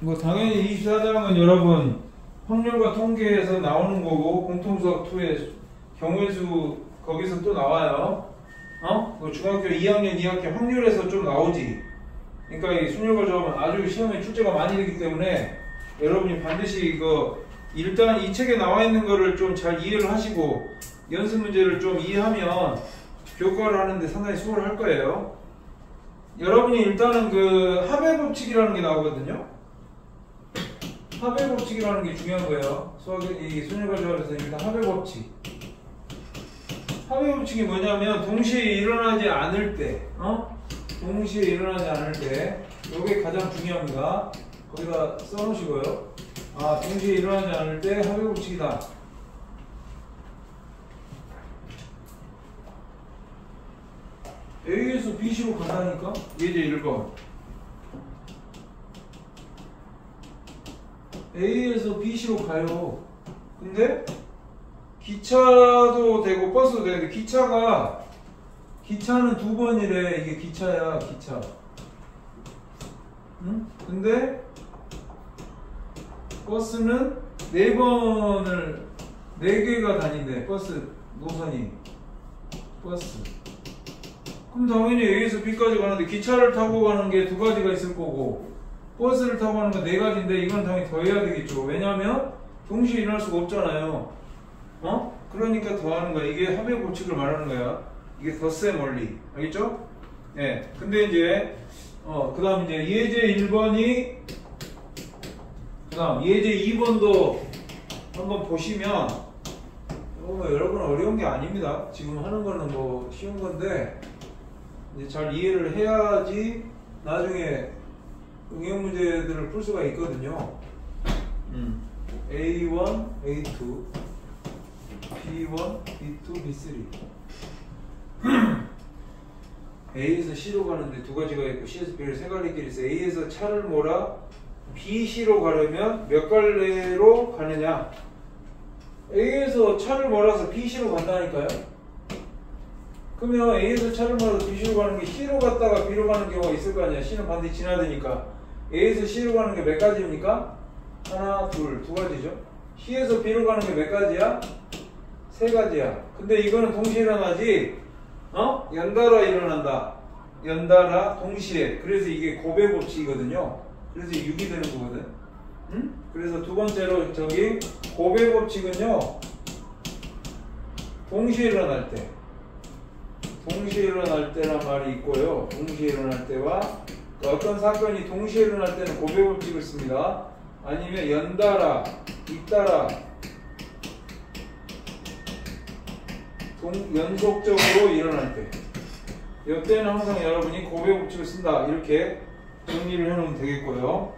뭐 당연히 24장은 여러분 확률과 통계에서 나오는 거고 공통수학 2의 경우의 수 거기서 또 나와요. 그 중학교 2학년 2학기 확률에서 좀 나오지. 그러니까 이 순열과 조합은 아주 시험에 출제가 많이 되기 때문에 여러분이 반드시 이거 일단 이 책에 나와 있는 거를 좀 잘 이해를 하시고 연습 문제를 좀 이해하면 교과를 하는데 상당히 수월할 거예요. 여러분이 일단은 그 합의 법칙이라는 게 나오거든요. 합의 법칙이라는 게 중요한 거예요. 이 순열과 조합에서 일단 합의 법칙. 합의 법칙이 뭐냐면 동시에 일어나지 않을 때, 동시에 일어나지 않을 때, 이게 가장 중요합니다. 거기다 써놓으시고요. 동시에 일어나지 않을 때 합의 법칙이다. A에서 B시로 간다니까? 예제 1번. A에서 B시로 가요. 근데 기차도 되고 버스도 되는데 기차는 2번이래. 이게 기차야, 기차. 응? 근데 버스는 4개가 다닌대. 버스 노선이. 버스. 그럼 당연히 A에서 B까지 가는데 기차를 타고 가는 게 2가지가 있을 거고 버스를 타고 가는 건 4가지인데 이건 당연히 더해야 되겠죠. 왜냐면 동시에 일어날 수가 없잖아요. 그러니까 더하는 거야. 이게 합의 법칙을 말하는 거야. 이게 덧셈 원리. 알겠죠? 네. 근데 이제 그 다음 이제 예제 1번이 그 다음 예제 2번도 한번 보시면 여러분 어려운 게 아닙니다. 지금 하는 거는 뭐 쉬운 건데 이제 잘 이해를 해야지 나중에 응용 문제들을 풀 수가 있거든요. A1, A2, B1, B2, B3 A에서 C로 가는데 2가지가 있고 C에서 B를 3갈래길이 있어. A에서 차를 몰아 B, C로 가려면 몇 갈래로 가느냐. A에서 차를 몰아서 B, C로 간다니까요. 그러면 A에서 차를 몰아서 B, C로 가는 게 C로 갔다가 B로 가는 경우가 있을 거 아니야. C는 반드시 지나야 되니까. A에서 C로 가는 게 몇 가지입니까? 하나, 둘, 2가지죠. C에서 B로 가는 게 몇 가지야? 3가지야. 근데 이거는 동시에 일어나지, 연달아 일어난다. 연달아, 동시에. 그래서 이게 곱의 법칙이거든요. 그래서 6이 되는 거거든. 그래서 두 번째로 저기 곱의 법칙은요, 동시에 일어날 때. 동시에 일어날 때란 말이 있고요. 동시에 일어날 때와 어떤 사건이 동시에 일어날 때는 곱의 법칙을 씁니다. 아니면 연달아, 잇따라, 연속적으로 일어날 때. 이때는 항상 여러분이 곱의 법칙을 쓴다. 이렇게 정리를 해놓으면 되겠고요.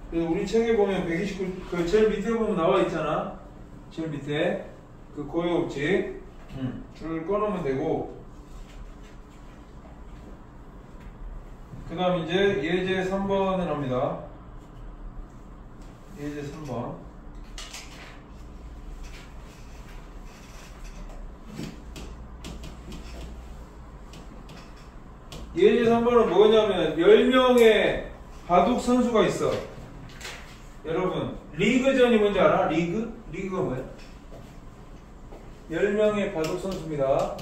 그래서 우리 책에 보면 129, 그 제일 밑에 보면 나와 있잖아. 제일 밑에 그 곱의 법칙. 줄을 꺼놓으면 되고. 그 다음 이제 예제 3번을 합니다. 예제 3번. 예제 3번은 뭐냐면 10명의 바둑 선수가 있어. 여러분 리그전이 뭔지 알아? 리그가 뭐야? 10명의 바둑 선수입니다.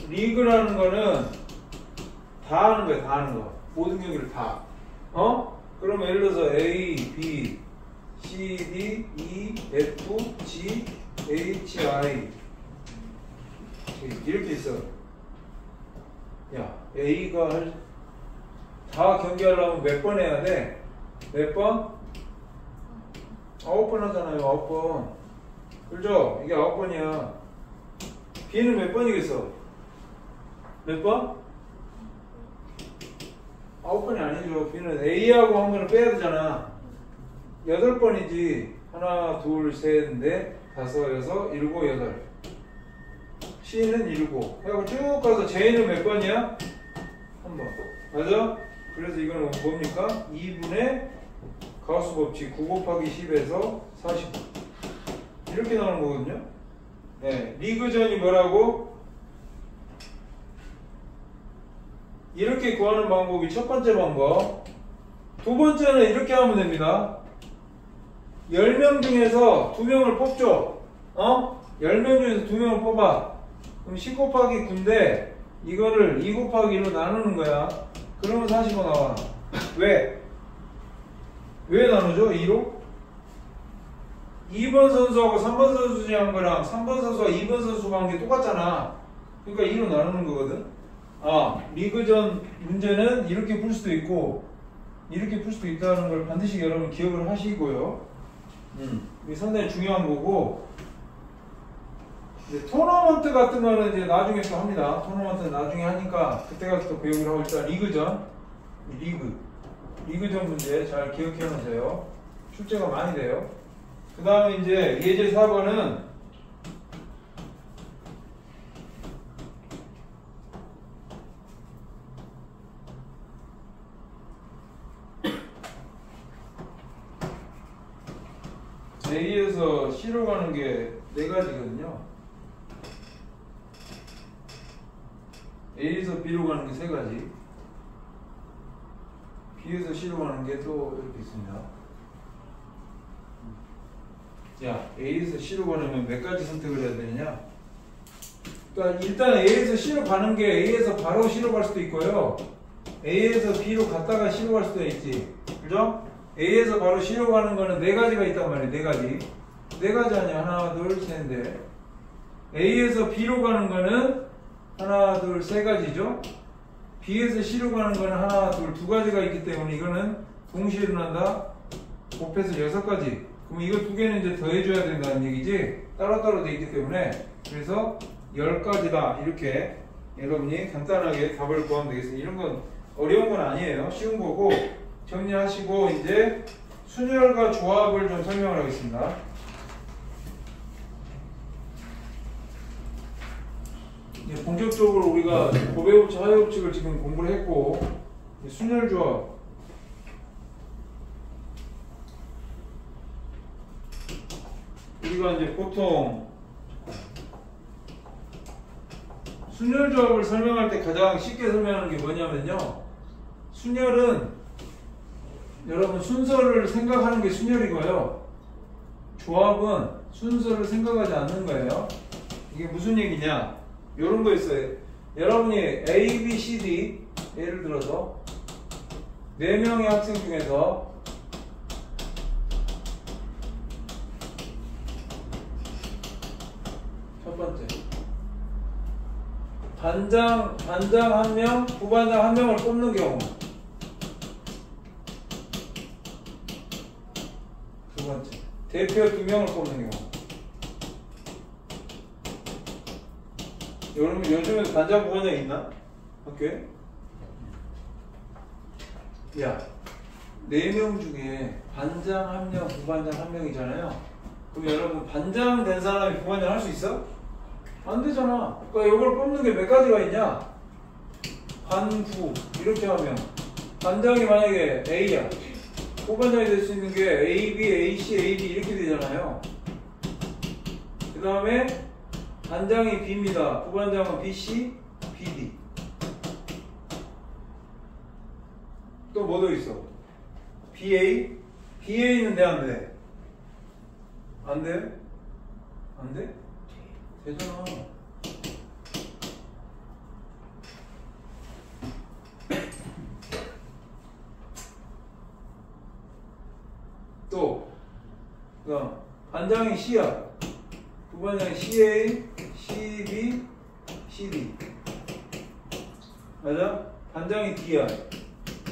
리그라는 거는 다 하는 거야. 다 하는 거. 모든 경기를 다. 그러면 예를 들어서 A, B, C, D, E, F, G, H, I 이렇게 있어. 야, A가 다 경기하려면 몇 번 해야 돼? 몇 번? 9번 하잖아요. 9번. 그죠? 이게 9번이야. B는 몇 번이겠어? 몇 번? 9번이 아니죠. B는 A하고 한 번을 빼야 되잖아. 8번이지. 하나, 둘, 셋, 넷, 다섯, 여섯, 일곱, 여덟. C는 7. 그리고 쭉 가서 J는 몇 번이야? 한 번. 맞아? 그래서 이거는 뭡니까? 2분의 가우스 법칙 9 곱하기 10에서 40. 이렇게 나오는 거거든요. 네. 리그전이 뭐라고? 이렇게 구하는 방법이 첫 번째 방법. 두 번째는 이렇게 하면 됩니다. 10명 중에서 2명을 뽑죠. 10명 중에서 2명을 뽑아. 그럼 10 곱하기 9인데 이거를 2 곱하기 1로 나누는 거야. 그러면 45 나와. 왜? 왜 나누죠? 2로? 2번 선수하고 3번 선수 중에 한 거랑 3번 선수와 2번 선수가 한 게 똑같잖아. 그러니까 2로 나누는 거거든. 리그전 문제는 이렇게 풀 수도 있고 이렇게 풀 수도 있다는 걸 반드시 여러분 기억을 하시고요. 이게 상당히 중요한 거고, 이제 토너먼트 같은 거는 이제 나중에 또 합니다. 토너먼트는 나중에 하니까 그때 가서 또 배우기로 하고, 일단 리그전, 리그전 문제 잘 기억해 놓으세요. 출제가 많이 돼요. 그 다음에 이제 예제 4번은 A에서 C로 가는 게 4가지거든요. A에서 B로 가는 게 3가지, B에서 C로 가는 게 또 이렇게 있습니다. 자, A에서 C로 가려면 몇 가지 선택을 해야 되느냐? 그러니까 일단 A에서 C로 가는 게 A에서 바로 C로 갈 수도 있고요, A에서 B로 갔다가 C로 갈 수도 있지. 그죠? A에서 바로 C로 가는 거는 4가지가 있단 말이에요. 4가지. 4가지 아니야. 하나, 둘, 셋, 넷. A에서 B로 가는 거는 하나, 둘, 3가지죠. B에서 C로 가는 거는 하나, 둘, 2가지가 있기 때문에 이거는 동시에 일어난다. 곱해서 6가지. 그럼 이거 2개는 이제 더해줘야 된다는 얘기지. 따로따로 돼 있기 때문에. 그래서 10가지다. 이렇게 여러분이 간단하게 답을 구하면 되겠습니다. 이런 건 어려운 건 아니에요. 쉬운 거고. 정리하시고 이제 순열과 조합을 좀 설명을 하겠습니다. 이제 본격적으로 우리가 고배법칙, 하회법칙을 지금 공부를 했고, 순열 조합. 우리가 이제 보통 순열 조합을 설명할 때 가장 쉽게 설명하는 게 뭐냐면요, 순열은 여러분 순서를 생각하는 게 순열이고요, 조합은 순서를 생각하지 않는 거예요. 이게 무슨 얘기냐? 요런 거 있어요. 여러분이 A, B, C, D 예를 들어서 4명의 학생 중에서 첫 번째 반장 1명, 부반장 1명을 뽑는 경우, 두 번째 대표 2명을 뽑는 경우. 요즘에 반장 부반장 있나? 학교에? 야, 4명 중에 반장 1명, 부반장 1명이잖아요. 그럼 여러분 반장 된 사람이 부반장 할 수 있어? 안 되잖아. 그러니까 이걸 뽑는 게 몇 가지가 있냐? 반부 이렇게 하면 반장이 만약에 A야, 부반장이 될 수 있는 게 A, B, A, C, A, D 이렇게 되잖아요. 그 다음에 반장이 B입니다. 부반장은 B, C, B, D. 또 뭐 더 있어? BA? BA는 돼, 안 돼? 안 돼? 안 돼? 되잖아. 또, 그다음 반장이 C야. 부반장이 CA, CB, CD. 맞아? 반장이 D야.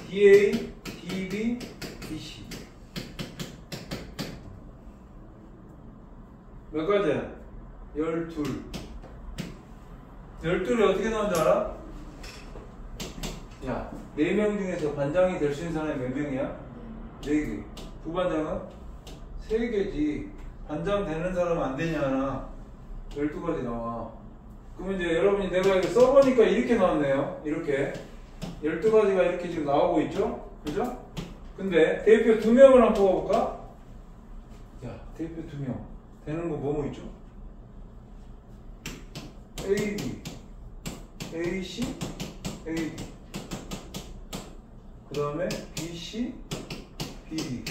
DA, DB, DC. 몇 가지야? 12. 12이 어떻게 나오는지 알아? 야, 4명 중에서 반장이 될 수 있는 사람이 몇 명이야? 4개. 부반장은? 3개지. 반장 되는 사람은 안 되냐? 12가지 나와. 그러면 이제 여러분이 내가 이거 써보니까 이렇게 나왔네요. 이렇게. 12가지가 이렇게 지금 나오고 있죠? 그죠? 근데 대표 2명을 한번 뽑아볼까? 야, 대표 2명. 되는 거 뭐뭐 있죠? A, B, A, C, A, D. 그 다음에 BC, BD.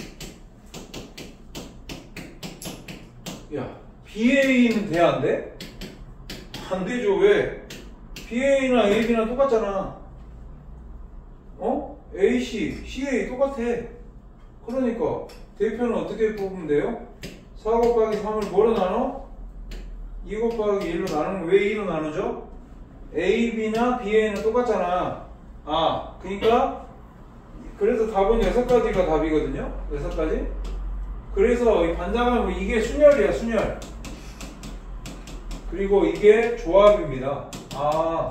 야, BA는 돼, 안 돼? 안 되죠. 왜? BA나 AB나 똑같잖아. 어? AC, CA 똑같아. 그러니까 대표는 어떻게 뽑으면 돼요? 4 곱하기 3을 뭐로 나눠? 2 곱하기 1로 나누는 왜 2로 나누죠? AB나 BA는 똑같잖아. 아, 그러니까 그래서 답은 6가지가 답이거든요. 6가지. 그래서 이 반장하면 이게 순열이야, 순열. 그리고 이게 조합입니다. 아,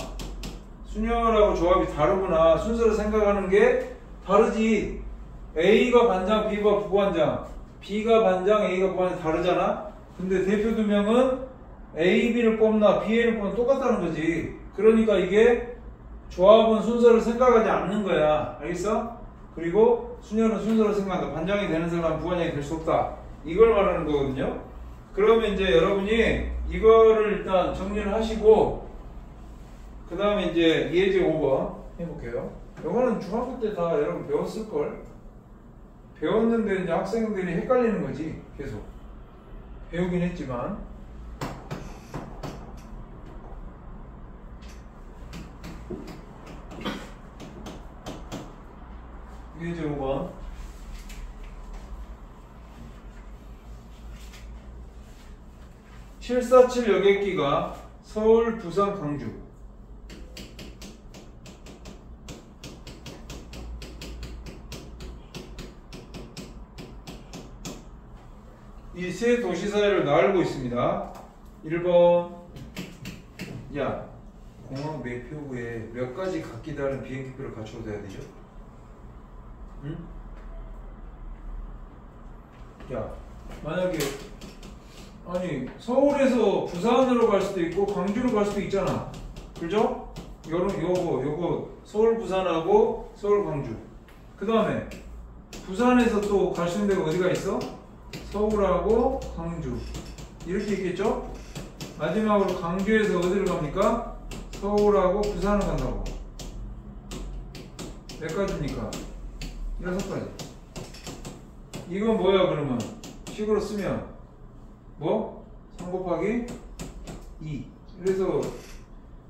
순열하고 조합이 다르구나. 순서를 생각하는 게 다르지. A가 반장, B가 부반장. B가 반장, A가 부반장 다르잖아. 근데 대표 2명은 A, B를 뽑나 BA를 뽑나 똑같다는 거지. 그러니까 이게 조합은 순서를 생각하지 않는 거야. 알겠어? 그리고 순열은 순서를 생각한다. 반장이 되는 사람은 부반장이 될 수 없다. 이걸 말하는 거거든요. 그러면 이제 여러분이 이거를 일단 정리를 하시고 그 다음에 이제 예제 5번 해볼게요. 이거는 중학교 때 다 여러분 배웠을걸? 배웠는데 이제 학생들이 헷갈리는 거지. 계속 배우긴 했지만 예제 5번 747 여객기가 서울, 부산, 광주 이 세 도시 사이를 나르고 있습니다. 1번 야, 공항 매표구에 몇 가지 각기 다른 비행기표를 갖춰둬야 되죠? 응? 야, 만약에 아니 서울에서 부산으로 갈 수도 있고 광주로 갈 수도 있잖아. 그죠? 요거 서울 부산하고 서울 광주. 그 다음에 부산에서 또 갈 수 있는 데가 어디가 있어? 서울하고 광주. 이렇게 있겠죠? 마지막으로 광주에서 어디를 갑니까? 서울하고 부산을 간다고. 몇 가지입니까? 6가지. 이건 뭐야 그러면? 식으로 쓰면 뭐? 3 곱하기 2. 그래서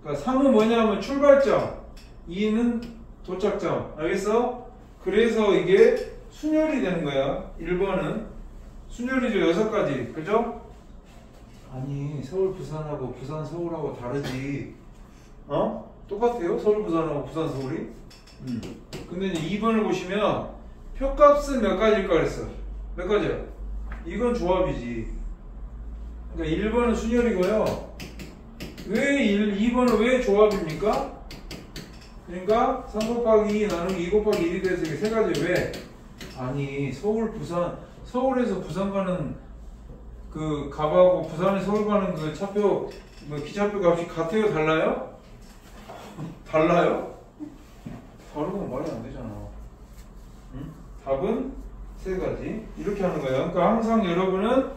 그러니까 3은 뭐냐면 출발점, 2는 도착점. 알겠어? 그래서 이게 순열이 되는 거야. 1번은 순열이죠. 6가지. 그죠? 아니 서울 부산하고 부산 서울하고 다르지. 어? 똑같아요? 서울 부산하고 부산 서울이? 근데 이제 2번을 보시면 표값은 몇 가지일까 그랬어. 몇 가지야? 이건 조합이지. 그러니까 1번은 순열이고요. 왜 2번은 왜 조합입니까? 그러니까 3 곱하기 2 나누기 2 곱하기 1이 돼서 이게 3가지. 왜? 아니 서울 부산 서울에서 부산 가는 그 값하고 부산에 서울 가는 그 차표 뭐 기차표 값이 같아요? 달라요? 달라요? 다르면 말이 안 되잖아. 응? 답은 3가지. 이렇게 하는 거예요. 그러니까 항상 여러분은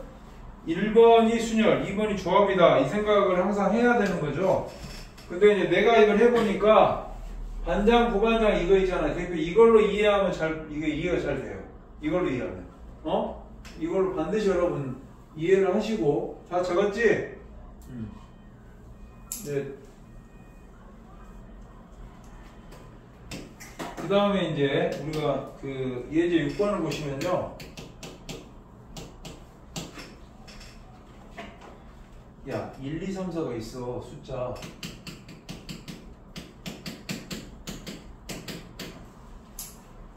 1번이 순열, 2번이 조합이다. 이 생각을 항상 해야 되는 거죠. 근데 이제 내가 이걸 해보니까 반장, 부반장 이거 있잖아. 그러니까 이걸로 이해하면 이게 이해가 잘 돼요. 이걸로 이해하면. 어? 이걸로 반드시 여러분 이해를 하시고. 다 적었지? 네. 그 다음에 이제 우리가 그 예제 6번을 보시면요. 야, 1, 2, 3, 4가 있어. 숫자.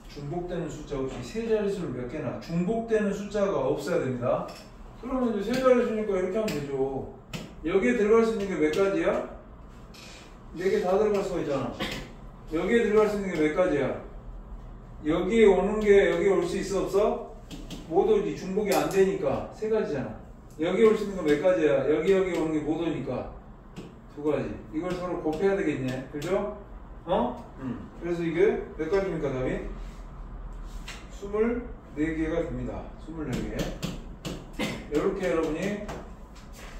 중복되는 숫자 없이 세 자릿수를 몇 개나 중복되는 숫자가 없어야 됩니다. 그러면 이제 세 자릿수니까 이렇게 하면 되죠. 여기에 들어갈 수 있는 게 몇 가지야? 4개 다 들어갈 수가 있잖아. 여기에 들어갈 수 있는 게 몇 가지야? 여기에 오는 게 여기 올 수 있어 없어? 못 오지. 중복이 안 되니까 3가지잖아. 여기 올 수 있는 거 몇 가지야? 여기 오는 게 못 오니까 2가지. 이걸 서로 곱해야 되겠네. 그죠? 어? 그래서 이게 몇 가지입니까 답이? 24개가 됩니다. 24개. 이렇게 여러분이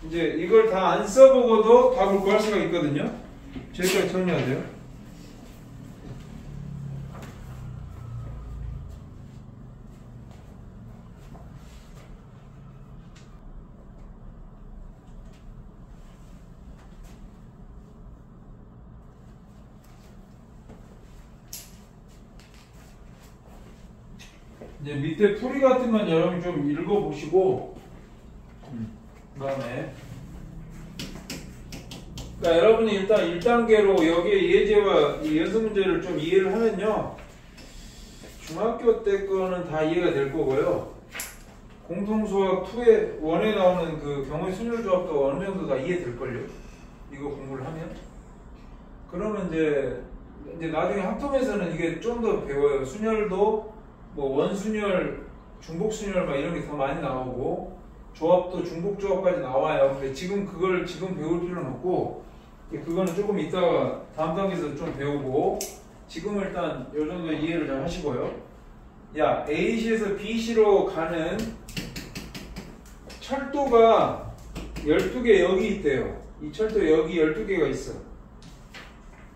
이제 이걸 다 안 써보고도 답을 구할 수가 있거든요. 저기까지 정리하세요. 이제 밑에 풀이 같은 건 여러분 좀 읽어보시고, 그 다음에. 그러니까 여러분이 일단 1단계로 여기에 예제와 이 연습 문제를 좀 이해를 하면요. 중학교 때 거는 다 이해가 될 거고요. 공통수학 2에 1에 나오는 그 경우의 순열 조합도 어느 정도 다 이해될걸요. 이거 공부를 하면. 그러면 이제 나중에 학점에서는 이게 좀 더 배워요. 순열도 뭐 원순열, 중복순열 막 이런 게 더 많이 나오고 조합도 중복조합까지 나와요. 근데 지금 그걸 지금 배울 필요는 없고 그거는 조금 이따가 다음 단계에서 좀 배우고 지금 일단 이 정도 이해를 잘 하시고요. 야, A시에서 B시로 가는 철도가 12개 여기 있대요. 이 철도 여기 12개가 있어.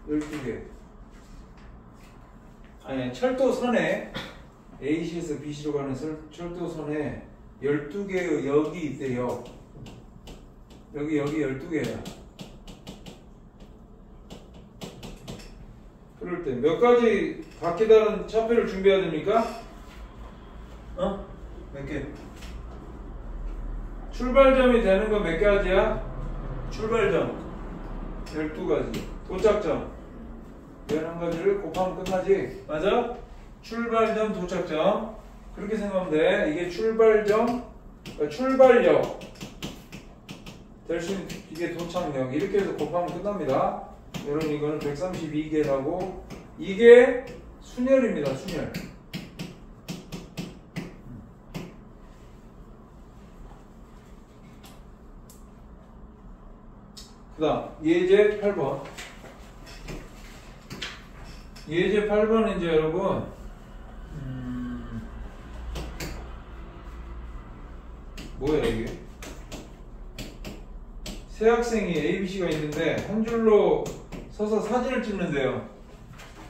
12개. 아니, 철도선에 A시에서 B시로 가는 철도선에 12개의 역이 있대요. 여기 12개야. 그럴 때 몇 가지 각기 다른 차표를 준비해야 됩니까? 몇 개? 출발점이 되는 건 몇 가지야? 출발점 12가지, 도착점 11가지를 곱하면 끝나지? 맞아? 출발점, 도착점 그렇게 생각하면 돼. 이게 출발점, 그러니까 출발역 될 수 있는 이게 도착역 이렇게 해서 곱하면 끝납니다. 여러분 이거는 132개라고 이게 순열입니다. 순열. 그 다음 예제 8번. 예제 8번은 이제 여러분 뭐야 이게? 세 학생이 ABC가 있는데 한 줄로 서서 사진을 찍는데요.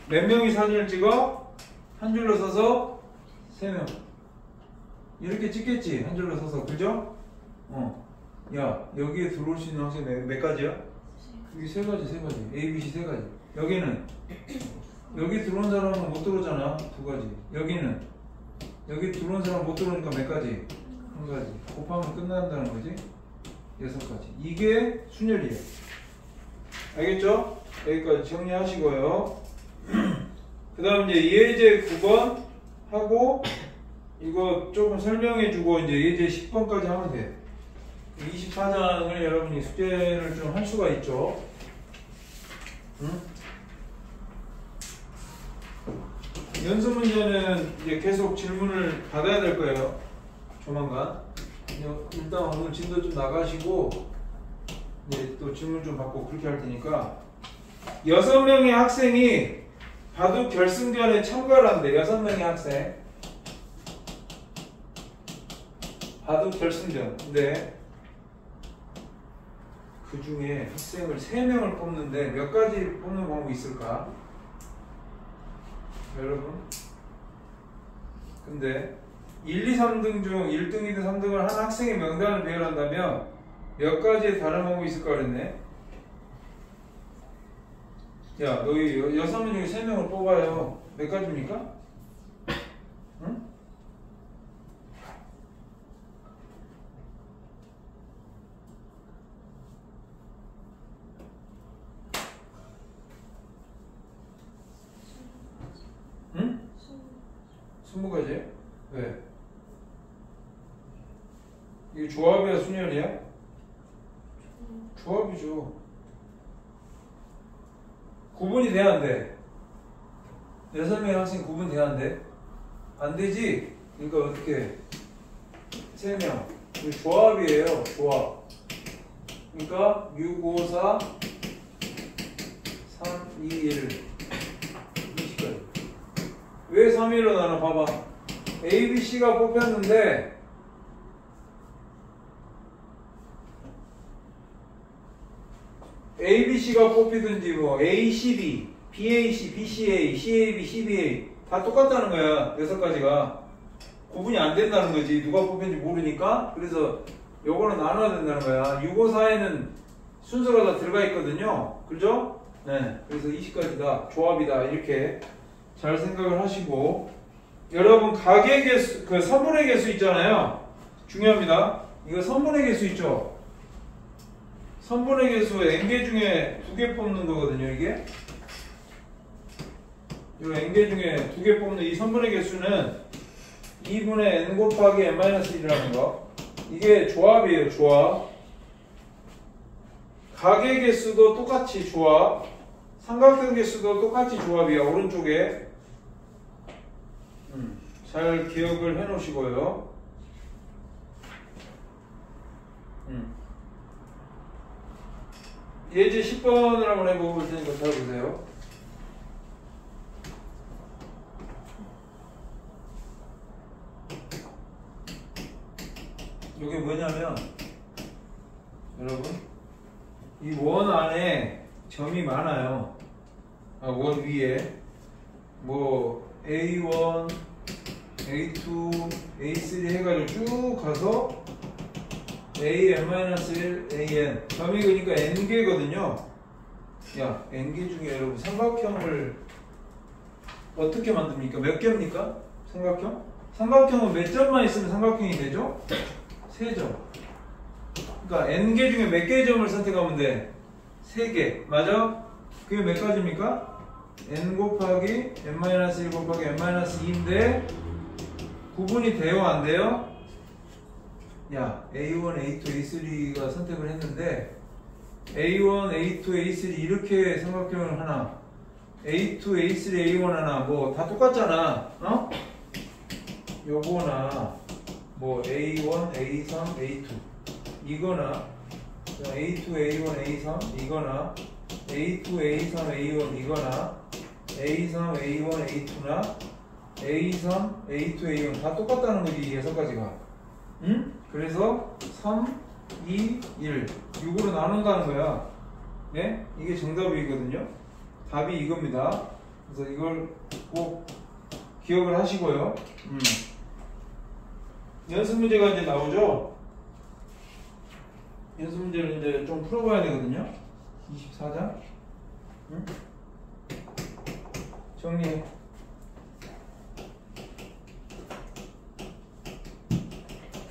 몇 명이 사진을 찍어? 한 줄로 서서 3명. 이렇게 찍겠지? 한 줄로 서서. 그죠? 야, 여기에 들어올 수 있는 학생 몇 가지야? 여기 3가지, 3가지. ABC 3가지. 여기는 여기 들어온 사람은 못 들어오잖아. 2가지. 여기는 여기 들어온 사람 못 들어오니까 몇 가지? 1가지. 곱하면 끝난다는 거지? 6가지. 이게 순열이에요. 알겠죠? 여기까지 정리하시고요. 그 다음 이제 예제 9번 하고 이거 조금 설명해주고 이제 예제 10번까지 하면 돼. 24장을 여러분이 숙제를 좀 할 수가 있죠. 연습 문제는 이제 계속 질문을 받아야 될 거예요. 조만간. 일단 오늘 진도 좀 나가시고 이제 또 질문 좀 받고 그렇게 할 테니까 6명의 학생이 바둑 결승전에 참가를 한대. 6명의 학생 바둑 결승전. 근데 그 중에 학생을 3명을 뽑는데 몇 가지 뽑는 방법이 있을까? 여러분 근데 1, 2, 3등 중 1등, 2등, 3등을 한 학생의 명단을 배열한다면 몇 가지의 다른 방법이 있을까 그랬네. 야, 너희 6명 중에 3명을 뽑아요. 몇 가지입니까? 응? 응? 20가지? 왜? 이게 조합이야, 순열이야? 조합이죠. 구분이 돼야 안 돼? 6명의 학생 구분 돼야 안 돼? 안 되지? 그러니까 어떻게? 3명. 이게 조합이에요, 조합. 그러니까 6, 5, 4, 3, 2, 1. 20가지. 왜 3일로 나눠? 봐봐. A, B, C가 뽑혔는데 A, B, C가 뽑히든지 뭐 A, C, B, B, A, C, B, C, A, C, A, B, C, B, A 다 똑같다는 거야. 6가지가 구분이 안 된다는 거지. 누가 뽑혔는지 모르니까. 그래서 요거는 나눠야 된다는 거야. 6, 5, 4에는 순서가 다 들어가 있거든요. 그죠? 네. 그래서 20가지다. 조합이다. 이렇게 잘 생각을 하시고 여러분 가계 개수 그 선분의 개수 있잖아요. 중요합니다. 이거 선분의 개수 있죠. 선분의 개수 n개 중에 2개 뽑는 거거든요. 이게 이 n개 중에 2개 뽑는 이 선분의 개수는 2분의 n 곱하기 n-1이라는 거. 이게 조합이에요. 조합. 가계 개수도 똑같이 조합. 삼각형 개수도 똑같이 조합이야. 오른쪽에. 잘 기억을 해 놓으시고요. 예제 10번을 한번 해볼 테니까 잘 보세요. 이게 뭐냐면 여러분 이 원 안에 점이 많아요. 원 위에 뭐 A1, A2, A3 해가지고 쭉 가서 AN-1, AN 점이 그러니까 N개거든요. 야, N개 중에 여러분 삼각형을 어떻게 만듭니까? 몇 개입니까? 삼각형? 삼각형은 몇 점만 있으면 삼각형이 되죠? 3점. 그러니까 N개 중에 몇 개의 점을 선택하면 돼? 3개. 맞아? 그게 몇 가지입니까? N 곱하기 N-1 곱하기 N-2인데 구분이 돼요? 안 돼요? 야, A1, A2, A3가 선택을 했는데 A1, A2, A3 이렇게 삼각형을 하나 A2, A3, A1 하나 뭐 다 똑같잖아. 어? 요거나 뭐 A1, A3, A2 이거나 A2, A1, A3 이거나 A2, A3, A1 이거나 A3, A1, A2나 A3, A2, A1 다 똑같다는 거지. 이 6가지가. 응? 그래서 3, 2, 1 6으로 나눈다는 거야. 네? 이게 정답이거든요. 답이 이겁니다. 그래서 이걸 꼭 기억을 하시고요. 연습 문제가 이제 나오죠. 연습 문제를 이제 좀 풀어봐야 되거든요. 24장. 응? 정리해.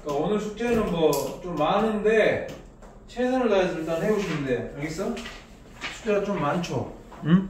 그러니까 오늘 숙제는 뭐 좀 많은데 최선을 다해서 일단 해오시면 돼. 알겠어? 숙제가 좀 많죠? 응?